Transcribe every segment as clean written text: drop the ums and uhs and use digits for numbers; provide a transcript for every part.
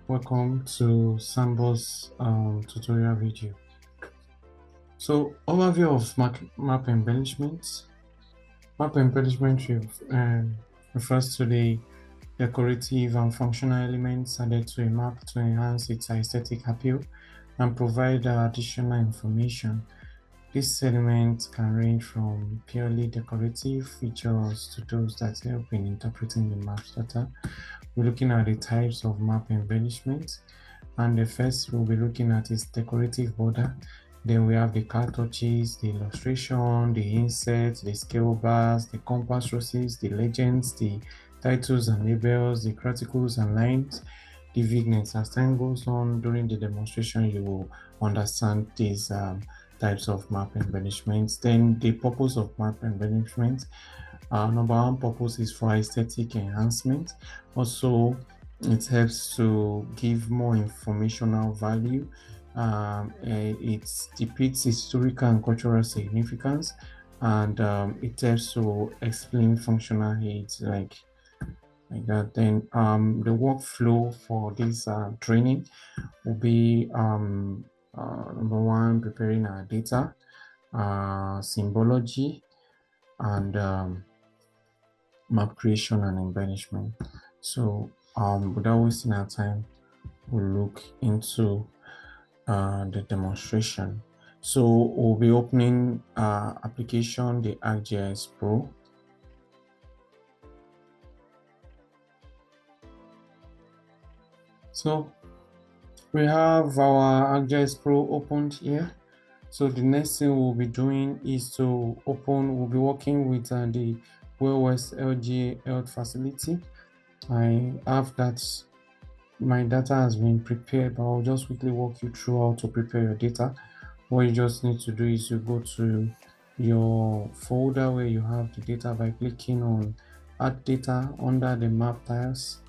Welcome to Sambo's tutorial video. So, overview of map embellishment. Map embellishment refers to the decorative and functional elements added to a map to enhance its aesthetic appeal and provide additional information. These elements can range from purely decorative features to those that help in interpreting the map's data. We're looking at the types of map embellishment, and the first we'll be looking at is decorative border. Then we have the cartouches, the illustration, the inserts, the scale bars, the compass roses, the legends, the titles and labels, the criticals and lines, the vignettes. As time goes on during the demonstration, you will understand these types of map embellishments. Then the purpose of map embellishment. Number one purpose is for aesthetic enhancement. Also, it helps to give more informational value. It depicts historical and cultural significance, and it helps to explain functional aids like that. Then the workflow for this training will be number one, preparing our data, symbology, and map creation and embellishment. So without wasting our time, we'll look into the demonstration. So we'll be opening application, the ArcGIS Pro. So we have our ArcGIS Pro opened here. So the next thing we'll be doing is we'll be working with the West LGA Health Facility. I have that, my data has been prepared, but I'll just quickly walk you through how to prepare your data. What you just need to do is you go to your folder where you have the data by clicking on Add Data under the map tiles.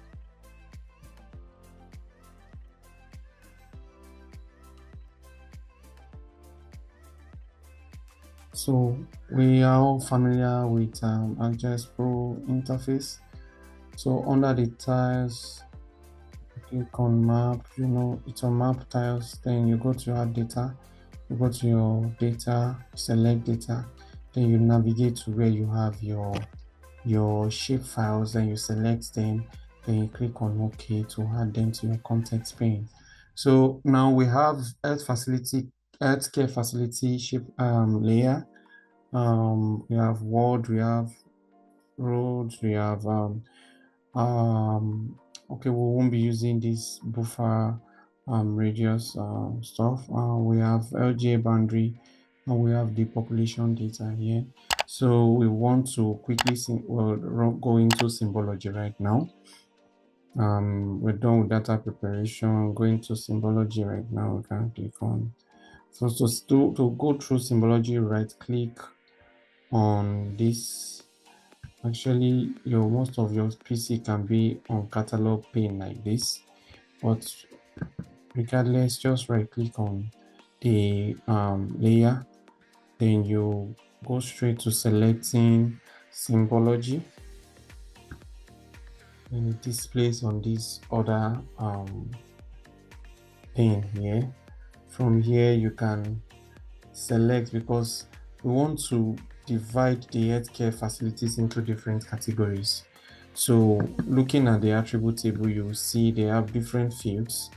So we are all familiar with ArcGIS Pro interface. So under the tiles, click on map, it's on map tiles, then you go to add data, you go to your data, select data, then you navigate to where you have your shape files, then you select them, then you click on OK to add them to your context pane. So now we have healthcare facility shape layer. We have world, we have roads, we have okay, we won't be using this buffer radius stuff. We have LGA boundary, and we have the population data here. So we want to quickly go into symbology right now. We're done with data preparation. Going to symbology right now. We can click on. So to go through symbology, right click on this. Actually, most of your PC can be on catalog pane like this, but regardless, just right click on the layer, then you go straight to selecting symbology, and it displays on this other pane here. From here you can select, because we want to divide the healthcare facilities into different categories. So looking at the attribute table, you will see they have different fields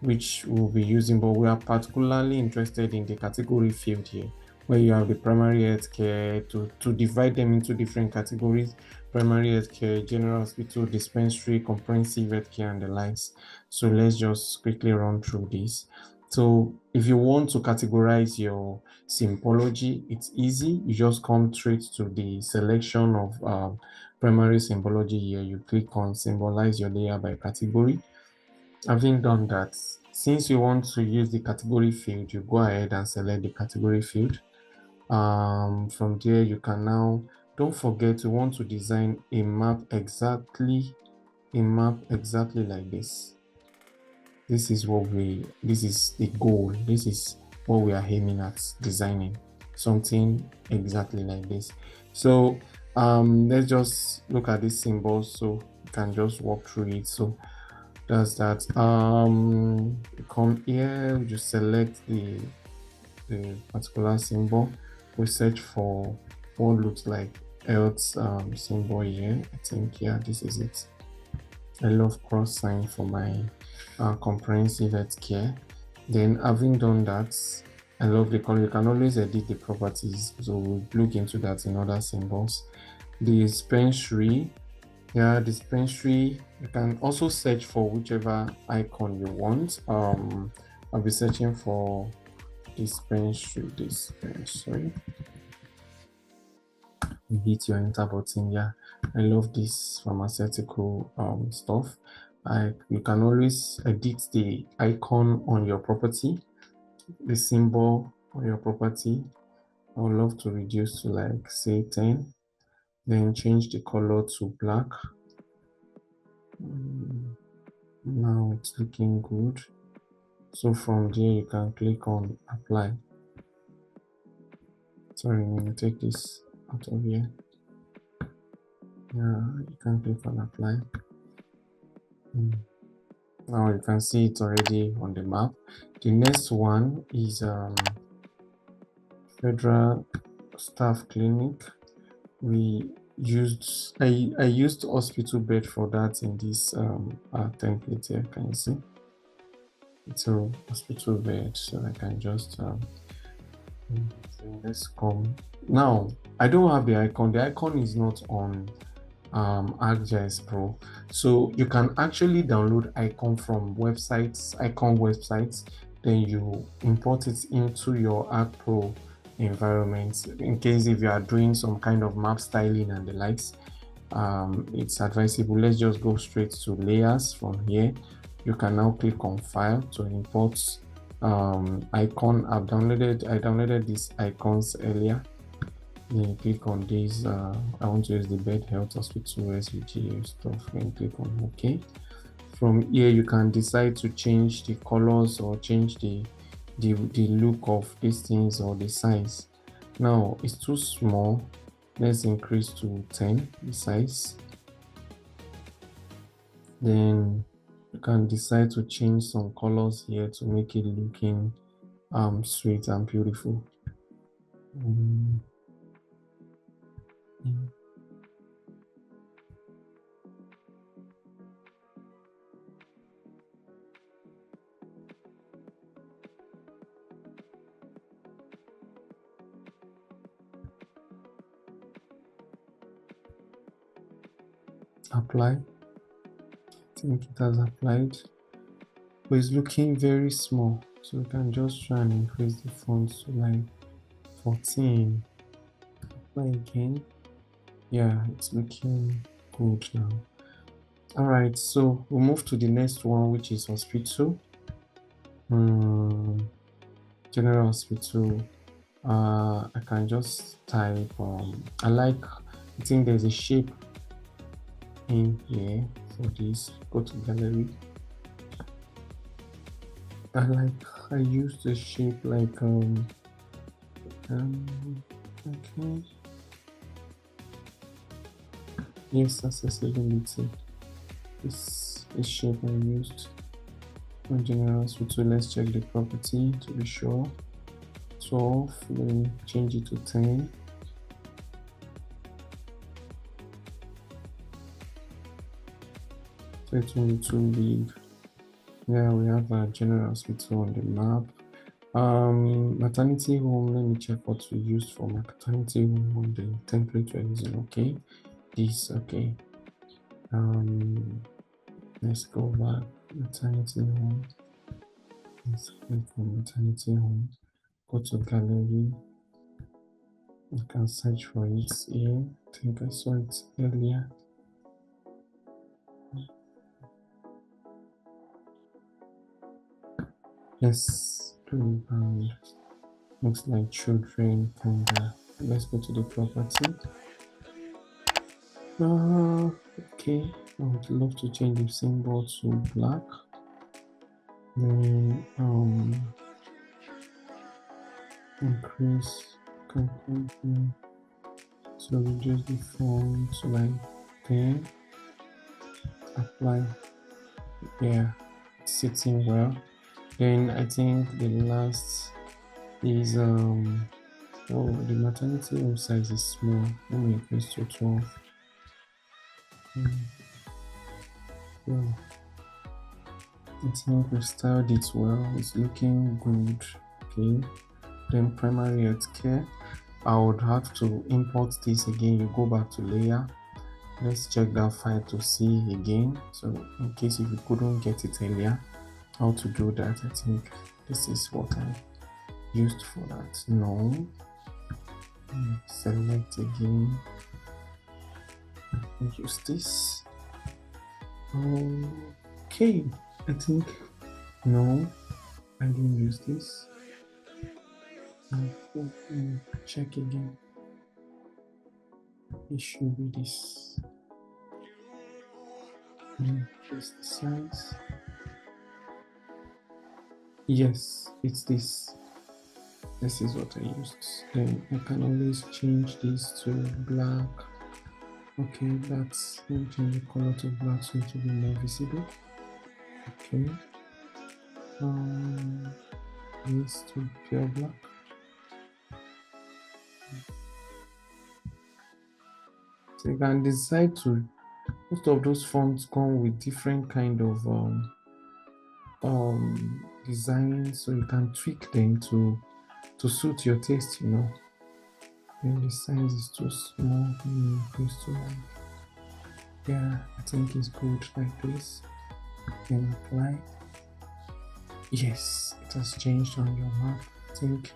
which we'll be using, but we are particularly interested in the category field here, where you have the primary healthcare to divide them into different categories: primary healthcare, general hospital, dispensary, comprehensive healthcare, and the likes. So let's just quickly run through this. So if you want to categorize your symbology, it's easy. You just come straight to the selection of primary symbology here. You click on symbolize your layer by category. Having done that, since you want to use the category field, you go ahead and select the category field. From there, you can now, don't forget, you want to design a map exactly like this. This is the goal. This is what we are aiming at designing, something exactly like this. So let's just look at these symbols so you can just walk through it. So That's that. Come here, you select the particular symbol. We search for what looks like health symbol here. I think, yeah, this is it. I love cross sign for my comprehensive health care. Then having done that, I love the color. You can always edit the properties. So we'll look into that in other symbols. The dispensary, yeah, dispensary. You can also search for whichever icon you want. I'll be searching for dispensary. You hit your enter button. Yeah, I love this pharmaceutical stuff. You can always edit the icon on your property, the symbol on your property. I would love to reduce to like say 10, then change the color to black. Now it's looking good. So from there you can click on apply. Sorry, I'm gonna take this out of here. Yeah, you can click on apply. Now you can see it already on the map. The next one is Federal Staff Clinic. I used hospital bed for that in this template here. Can you see? It's a hospital bed, so I can just so let's come. Now I don't have the icon. The icon is not on ArcGIS Pro, so you can actually download icon from icon websites, then you import it into your Arc Pro environment in case if you are doing some kind of map styling and the likes. It's advisable. Let's just go straight to layers. From here you can now click on file to import icon. I downloaded these icons earlier. Then you click on this. I want to use the bed health hospital SVG stuff. Then click on OK. From here you can decide to change the colors or change the look of these things or the size. Now it's too small. Let's increase to 10 the size. Then you can decide to change some colors here to make it looking sweet and beautiful. Apply. I think it has applied, but it's looking very small, so we can just try and increase the font to like 14. Apply again. Yeah, it's looking good now. All right, so we'll move to the next one, which is hospital. General hospital. I can just type I think there's a shape in here for this. Go to gallery. I use the shape like okay. Yes, accessibility. This shape I used on general hospital. Let's check the property to be sure. 12, then change it to 10. So it will be too big. Yeah, we have a general hospital on the map. Maternity home, let me check what we used for maternity home on the template we're using. Okay, this okay. Let's go back. Maternity home. Let's click on maternity home. Go to gallery. You can search for it here. I think I saw it earlier. Yes, playground. Looks like children kinda. Let's go to the property. Okay. I would love to change the symbol to black. Then increase conclusion. So reduce the font to like 10. Apply. Yeah, it's sitting well. Then I think the last is oh, the maternity room size is small. Let me increase to 12. Yeah, I think we've styled it well. It's looking good. Okay. Then primary health care. I would have to import this again. You go back to layer. Let's check that file to see again. So in case if you couldn't get it earlier, how to do that. I think this is what I used for that. No. Select again. Use this. Okay. I think no, I didn't use this. Check again. It should be this. Increase the size. Yes, it's this. This is what I used. Then I can always change this to black. Okay, that's going to change the color to black so it will be more visible. Okay. This to pure black. So you can decide to. Most of those fonts come with different kind of design, so you can tweak them to suit your taste, you know. Then the size is too small, increase to like, yeah, I think it's good like this. Then apply. Yes, it has changed on your map. I think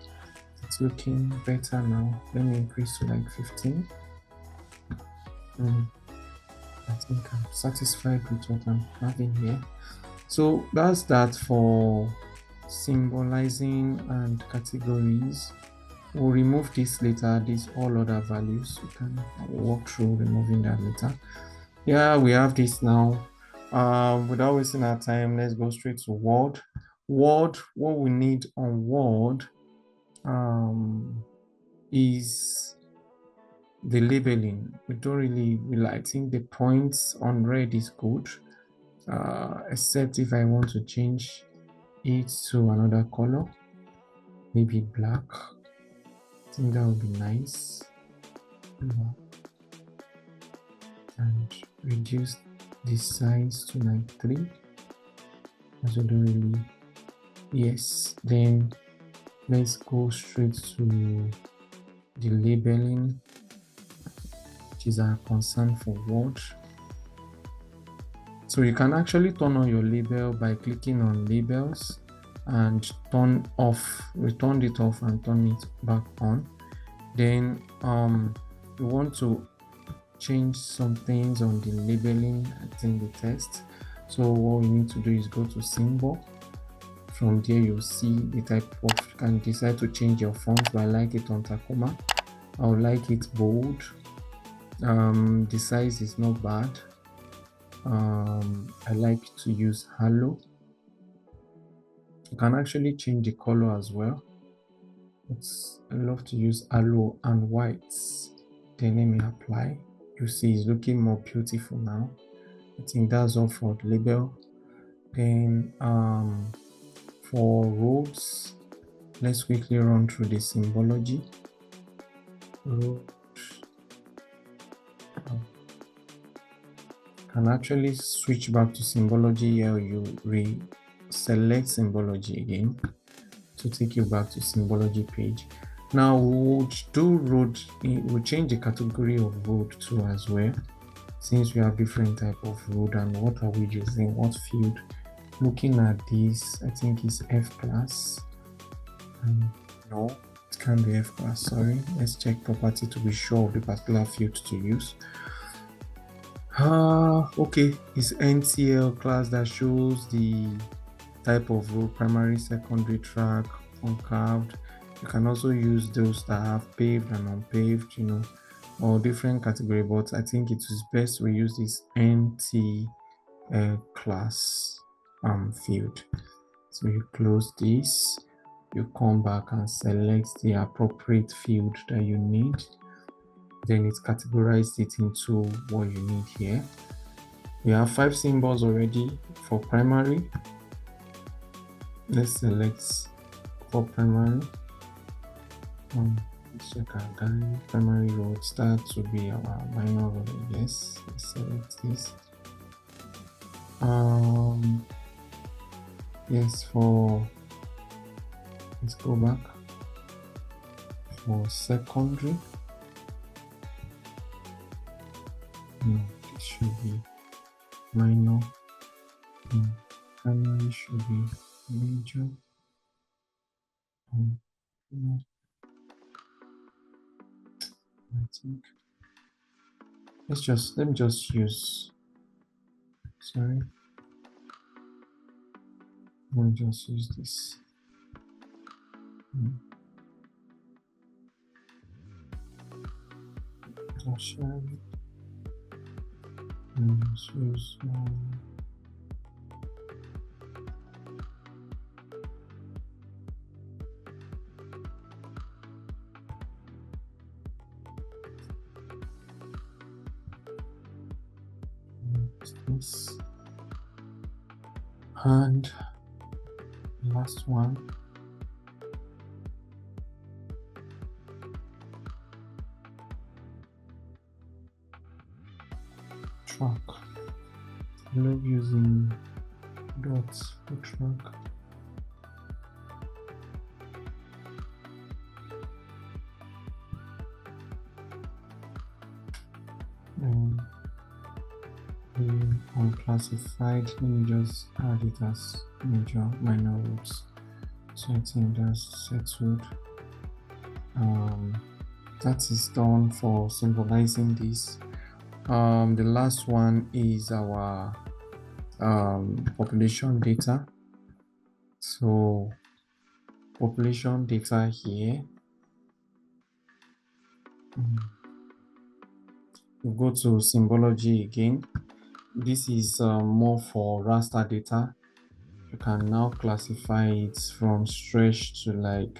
it's looking better now. Let me increase to like 15. I think I'm satisfied with what I'm having here. So that's that for symbolizing and categories. We'll remove this later, these all other values. We can walk through removing that later. Yeah, we have this now. Without wasting our time, let's go straight to Word. Word, what we need on Word is the labeling. We don't really, I think the points on red is good, except if I want to change it to another color, maybe black. I think that would be nice. And reduce the size to like 3. As we don't really, yes. Then let's go straight to the labeling, which is our concern for Word. So you can actually turn on your label by clicking on labels and turn it off and turn it back on. Then you want to change some things on the labeling, I think the text. So what we need to do is go to symbol. From there you'll see the type of, you can decide to change your font, but I like it on Tacoma. I would like it bold. The size is not bad. I like to use halo. You can actually change the color as well. I love to use halo and whites. Then let me apply. You see it's looking more beautiful now. I think that's all for the label. Then for roads, let's quickly run through the symbology. Road. Can actually switch back to symbology here. You select symbology again to take you back to symbology page. Now we'll do road. We'll change the category of road too as well, since we have different type of road. And what are we using? What field? Looking at this, I think it's F class. No, it can't be F class. Sorry. Let's check property to be sure of the particular field to use. Okay, it's NTL class that shows the type of road: primary, secondary, track, uncarved. You can also use those that have paved and unpaved, you know, or different category, but I think it is best we use this NT class field. So you close this, you come back and select the appropriate field that you need. Then it's categorized it into what you need here. We have 5 symbols already for primary. Let's select for primary. Let's check our guide. Primary roads, that will be our minor road. Yes, let's select this. Yes, let's go back for secondary. No, it should be minor. Primary should be major. No. I think let me just use, sorry, let me just use this. Tertiary. Let's use this, and last one. Track. I love using dots for track. The unclassified, let me just add it as major, minor roads. So I think that's settled. That is done for symbolizing this. The last one is our population data. So population data here. We'll go to symbology again. This is more for raster data. You can now classify it from stretch to like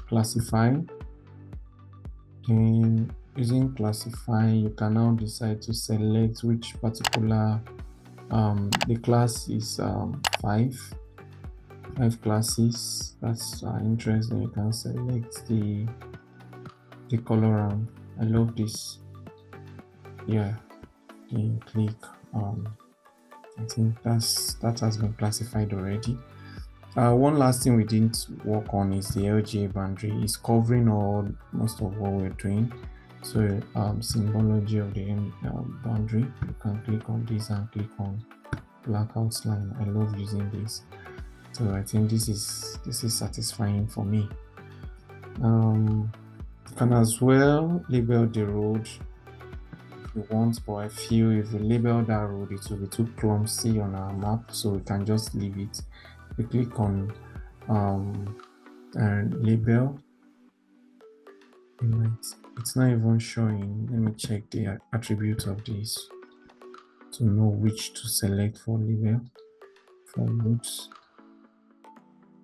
classify. Then using classify, you can now decide to select which particular the class is 5 classes. That's interesting. You can select the color round. I love this. Yeah, then click I think that has been classified already. One last thing we didn't work on is the LGA boundary. It's covering most of what we're doing. So symbology of the boundary, you can click on this and click on black outline. I love using this. So I think this is satisfying for me. You can as well label the road if you want, but I feel if you label that road, it will be too clumsy on our map, so we can just leave it. We click on label. It's not even showing. Let me check the attributes of this to know which to select for label for roads.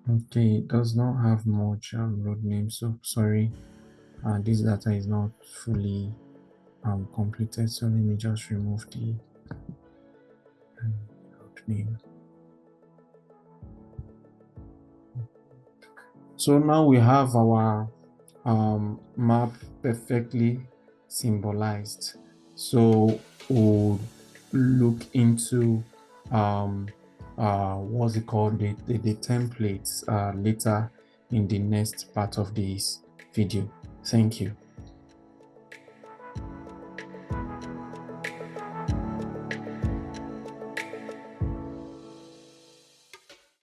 Okay, it does not have much road name, so sorry, this data is not fully completed, so let me just remove the road name. So now we have our map perfectly symbolized. So we'll look into what's it called, the templates later in the next part of this video. Thank you.